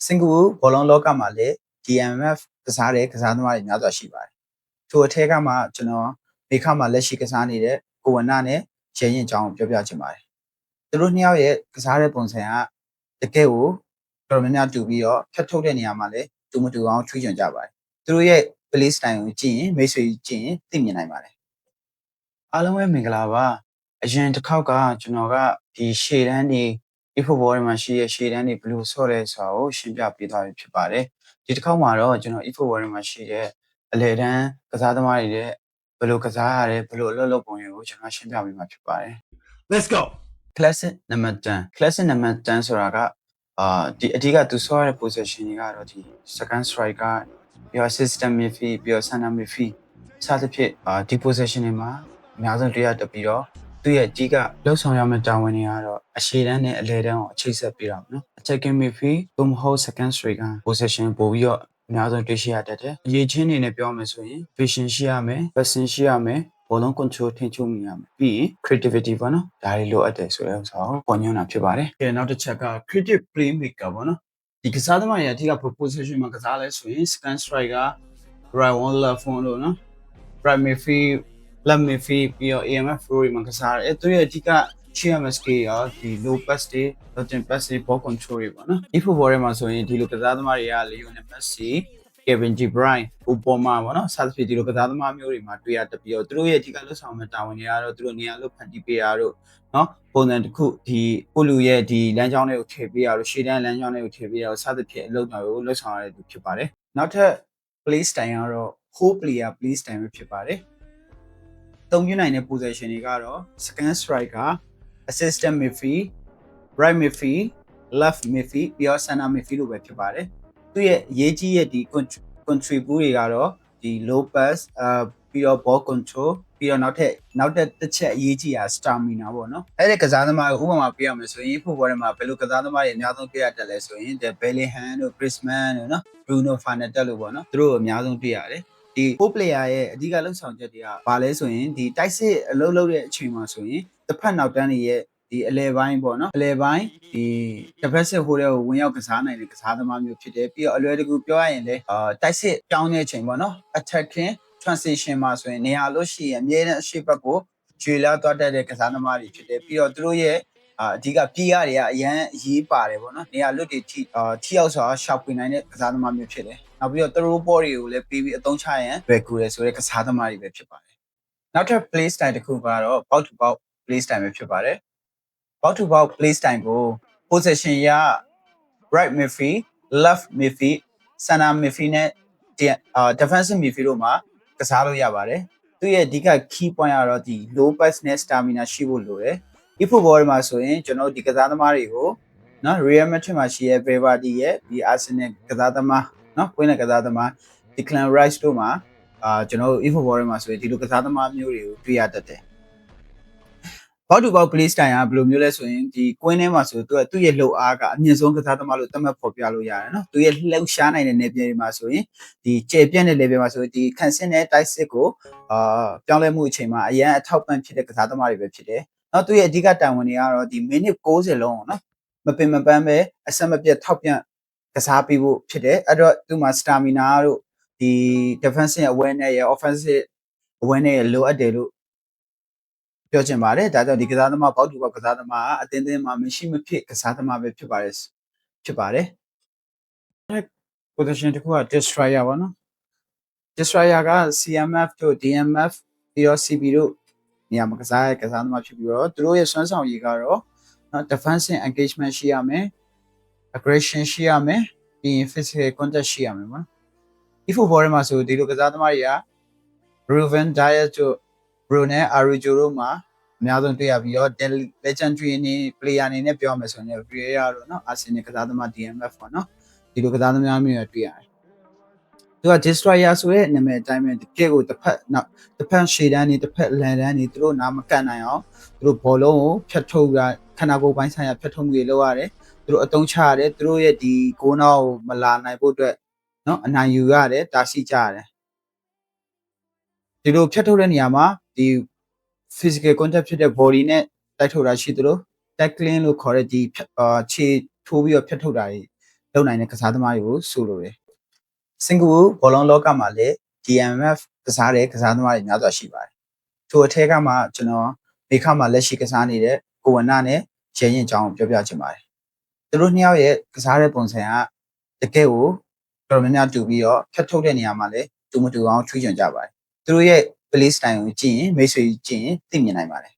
စင်ကာပူဘောလုံးလောကမှာလည်း DMF ကစားတဲ့ကစားသမားတွေများစွာရှိပါတယ်။ထိုအထက်ကမှကျွန်တော်မေခမှာလက်ရှိကစားနေတဲ့ကိုဝဏနဲ့ရဲရင်ကြောင်းပြောပြချင်ပါတယ်။သူတို့နှစ်ယောက်ရဲ့ကစားတဲ့ပုံစံကတကယ်ကိုတော်တော်များများတူပြီးတော့ဖြတ်ထုတ်တဲ့နေရာမှာလည်းတူမတူအောင်ချွေးချွန်ကြပါတယ်။သူတို့ရဲ့ play style ကိုကြည့်ရင်မိတ်ဆွေကြည့်ရင်သိမြင်နိုင်ပါတယ်။အားလုံးပဲမင်္ဂလာပါ။အရင်တစ်ခေါက်ကကျွန်တော်ကဒီရှေ့တန်းဒီe-football တွေမှာရှိတဲ့ရှေ့တန်းတွေဘယ်လိုဆော့လဲဆိုတာကိုရှင်းပြပေးသွားပြီဖြစ်ပါတယ်။ဒီတစ်ခေါက်မှာတော့ကျွန်တော် e-football တွေမှာရှိတဲ့အလဲတန်းကစားသမားတွေရဲ့ဘယ်လိုကစားရတယ်ဘယ်လိုအလုပ်လုပ်ပုံတွေကိုကျွန်တော်ရှင်းပြပေးမှာဖြစ်ပါတယ် Let's go. Classic number 10 Classic number 10ဆိုတာကဒီအဓိကသူဆော့ရတဲ့ position တွေကတော့ဒီ second striker ပြီးတော့ assistant midfield ပြီးတော့ center midfield စသဖြင့်ဒီ position တွေမှာအများဆုံးတွေ့ရတတ်ပြီးတော့သူရဲ့အကြီးကလှုပ်ဆောင်ရမယ့်တာဝန်တွေကတော့အရှေ့တန်းနဲ့အလယ်တန်းကိုအခြေဆက်ပေးတာပေါ့နော် attacking midfield သို့မဟုတ် second striker position ပို့ပြီးတော့အများဆုံးတွေ့ရှိရတတ်တယ်အရေးချင်းအနေနဲ့ပြောမယ်ဆိုရင် vision ရှိရမယ် passing ရှိရမယ်ဘောလုံး control ထိန်းချုပ်မိရမယ်ပြီးရင် creativity ပေါ့နော်ဒါတွေလိုအပ်တယ်ဆိုတဲ့ဥစ္စာကိုပေါ်ညွှန်းတာဖြစ်ပါတယ်နောက်တစ်ချက်က creative playmaker ပေါ့နော်ဒီကစားသမားရဲ့အထက်က position မှာကစားလဲဆိုရင် second striker right one left one လို့နော် right midfield left midfield ပြီးတော့ AMF Fury မှာကစားတယ်သူရဲ့အထက်ကရှိရမယ့် skill ရောဒီ low pass တွေ lateral pass တွေ ball control တွေပေါ့နော် e-football တွေမှာဆိုရင်ဒီလိုကစားသမားတွေက Lionel Messi Kevin De Bruyne ဥပမာပေါ့နော်စသဖြင့်ဒီလိုကစားသမားမျိုးတွေမှာတွေ့ရတတ်ပြီးတော့သူတို့ရဲ့အထက်ကလှုပ်ဆောင်မဲ့တာဝန်တွေကတော့သူတို့နေရာလို့ဖန်တီးပေးရတော့နော်ပုံစံတစ်ခုဒီကိုလူရဲ့ဒီလမ်းကြောင်းတွေကိုထည့်ပေးရတော့ရှေ့တန်းလမ်းကြောင်းတွေကိုထည့်ပေးရတော့စသဖြင့်အလုပ်တော်ကိုလှုပ်ဆောင်ရတဲ့သူဖြစ်ပါတယ်နောက်ထပ် play style ကတော့ whole player play style ပဲဖြစ်ပါတယ်သုံးပြနိုင်တဲ့ position တွေကတော့ second striker assistant midfield right midfield left midfield ပြီးတော့ center midfield လို့ပဲဖြစ်ပါတယ်သူရဲ့အရေးကြီးရဲ့ဒီ contribute တွေကတော့ဒီ low pass ပြီးတော့ ball control ပြီးတော့နောက်တစ်ချက်အရေးကြီးတာ stamina ပေါ့နော်အဲ့ဒီကစားသမားကိုဥပမာပြရမယ်ဆိုရင် football ထဲမှာဘယ်လိုကစားသမားတွေအများဆုံးတွေ့ရတတ်လဲဆိုရင် Bellingham တို့ Griezmann တို့နော် Bruno Fernandes လို့ပေါ့နော်သူတို့အများဆုံးတွေ့ရတယ်ဒီ four player ရဲ့အဓိကလှုပ်ဆောင်ချက်တွေကဘာလဲဆိုရင်ဒီတိုက်စစ်အလုပ်လုပ်တဲ့အချိန်မှာဆိုရင်တစ်ဖက်နောက်တန်းတွေရဲ့ဒီအလဲပိုင်းပေါ့နော်အလဲပိုင်းဒီတစ်ဖက်စစ်ဟိုတဲ့ကိုဝင်ရောက်ကစားနိုင်တဲ့ကစားသမားမျိုးဖြစ်တယ်ပြီးတော့အလွယ်တကူပြောရရင်လည်းတိုက်စစ်ပြောင်းတဲ့အချိန်ပေါ့နော် attacking transition မှာဆိုရင်နေရာလို့ရှိရင်အမြဲတမ်းအရှိတ်ဘက်ကိုကျွေလာသွားတတ်တဲ့ကစားသမားတွေဖြစ်တယ်ပြီးတော့သူတို့ရဲ့အဓိကပြေးရတွေကအရန်အရေးပါတယ်ပေါ့နော်နေရာလွတ်တွေထိရောက်စွာရှောက်ပွေနိုင်တဲ့ကစားသမားမျိုးဖြစ်တယ်နောက်ပြီးတော့သူတို့ဘောတွေကိုလည်းပြီးပြီးအသုံးချရင်ဘယ်ကူလဲဆိုတဲ့ကစားသမားတွေပဲဖြစ်ပါတယ်နောက်ထပ် play style တစ်ခုကတော့ box to box play style ပဲဖြစ်ပါတယ် box to box play style ကို position ရ right midfield left midfield center midfield နဲ့ defensive midfield တို့မှာကစားလို့ရပါတယ်သူရဲ့အဓိက key point ကတော့ဒီ low pass နဲ့ stamina ရှိဖို့လိုတယ် e-football မှာဆိုရင်ကျွန်တော်ဒီကစားသမားတွေကိုနော် Real Madrid မှာရှိတဲ့ Valverde ရဲ့ဒီ Arsenal ကစားသမားနော်ကွင်းနဲ့ကစားသမား Declan Rice တို့မှာကျွန်တော် e-football မှာဆိုရင်ဒီလိုကစားသမားမျိုးတွေကိုတွေ့ရတတ်တယ်ဘောက်တူဘောက် play style ကဘယ်လိုမျိုးလဲဆိုရင်ဒီကွင်းထဲမှာဆိုသူ့ရဲ့လှုပ်အားကအမြင့်ဆုံးကစားသမားလို့သတ်မှတ်ဖော်ပြလို့ရတယ်နော်သူရဲ့လှုပ်ရှားနိုင်တဲ့နယ်ပြည်တွေမှာဆိုရင်ဒီကျေပြန့်တဲ့ level မှာဆိုရင်ဒီခံစစ်နဲ့တိုက်စစ်ကိုပြောင်းလဲမှုအချိန်မှာအရန်အထောက်ပံ့ဖြစ်တဲ့ကစားသမားတွေပဲဖြစ်တယ်နော်သူရဲ့အဓိကတာဝန်တွေကတော့ဒီမိနစ်60လုံးနော်မပင်မပန်းပဲအဆက်မပြတ်ထောက်ပြန်ကစားပေးဖို့ဖြစ်တယ်အဲ့တော့သူ့မှာ stamina တို့ဒီ defensive awareness ရဲ့ offensive awareness ရဲ့လိုအပ်တယ်လို့ပြောချင်ပါတယ်ဒါကြောင့်ဒီကစားသမားဘောက်တူဘောက်ကစားသမားအတင်းတင်းမှာမရှိမဖြစ်ကစားသမားပဲဖြစ်ပါတယ် position တစ်ခုက destroyer ပေါ့နော် destroyer က CMF တို့ DMF ပြီးတော့ CB တို့နေရာမှာကစားရတဲ့ကစားသမားဖြစ်ပြီးတော့သူတို့ရဲ့စွမ်းဆောင်ရည်ကတော့နော် defensive engagement ရှိရမယ် aggression ရှိရမယ်ပြီးရင် physical contact ရှိရမယ်ပေါ့နော် e-football ထဲမှာဆိုဒီလိုကစားသမားတွေက Ruben Dias တို့ Bruno Araujo တို့မှာအများဆုံးတွေ့ရပြီးတော့ legendary အနေ player အနေနဲ့ပြောမယ်ဆိုရင် Vieira တို့နော် Arsenal ကစားသမား DMF ပေါ့နော်ဒီလိုကစားသမားမျိုးတွေတွေ့ရတယ်သူက destroyer ဆိုတဲ့နာမည်အတိုင်းပဲတကယ့်ကိုတစ်ဖက်ရှေ့တန်းနေတစ်ဖက်လန်တန်းနေသူတို့နားမကတ်နိုင်အောင်သူတို့ဘောလုံးကိုဖြတ်ထုတ်တာခန္ဓာကိုယ်ပိုင်းဆိုင်ရာဖြတ်ထုတ်မှုတွေလုပ်ရတယ်သူတို့အသုံးချရတယ်သူတို့ရဲ့ဒီကိုးနောက်မလာနိုင်ဖို့အတွက်နော်အနိုင်ယူရတယ်တားဆီးကြရတယ်ဒီလိုဖြတ်ထုတ်တဲ့နေရာမှာဒီ physical contact ဖြစ်တဲ့ body နဲ့တိုက်ထုတ်တာရှိသလို tackling လို့ခေါ်တဲ့ဒီခြေထိုးပြီးတော့ဖြတ်ထုတ်တာတွေ လုံနိုင်တဲ့ကစားသမားတွေကိုဆိုလိုတယ်စင်ကာပူဘောလုံးလောကမှာလည်း DMF ကစားတဲ့ကစားသမားတွေများစွာရှိပါတယ်ထိုအထက်ကမှကျွန်တော်မေခမှာလက်ရှိကစားနေတဲ့ကိုဝနာနဲ့ရဲရင်ချောင်းပြောပြချင်ပါတယ်သူတို့နှစ်ယောက်ရဲ့ကစားတဲ့ပုံစံကတကယ်ကိုတော်တော်များများတူပြီးတော့ဖြတ်ထုတ်တဲ့နေရာမှာလည်းတူမတူအောင်ချွေးချွန်ကြပါတယ်သူတို့ရဲ့ play style ကိုကြည့်ရင်မိတ်ဆွေကြည့်ရင်သိမြင်နိုင်ပါတယ်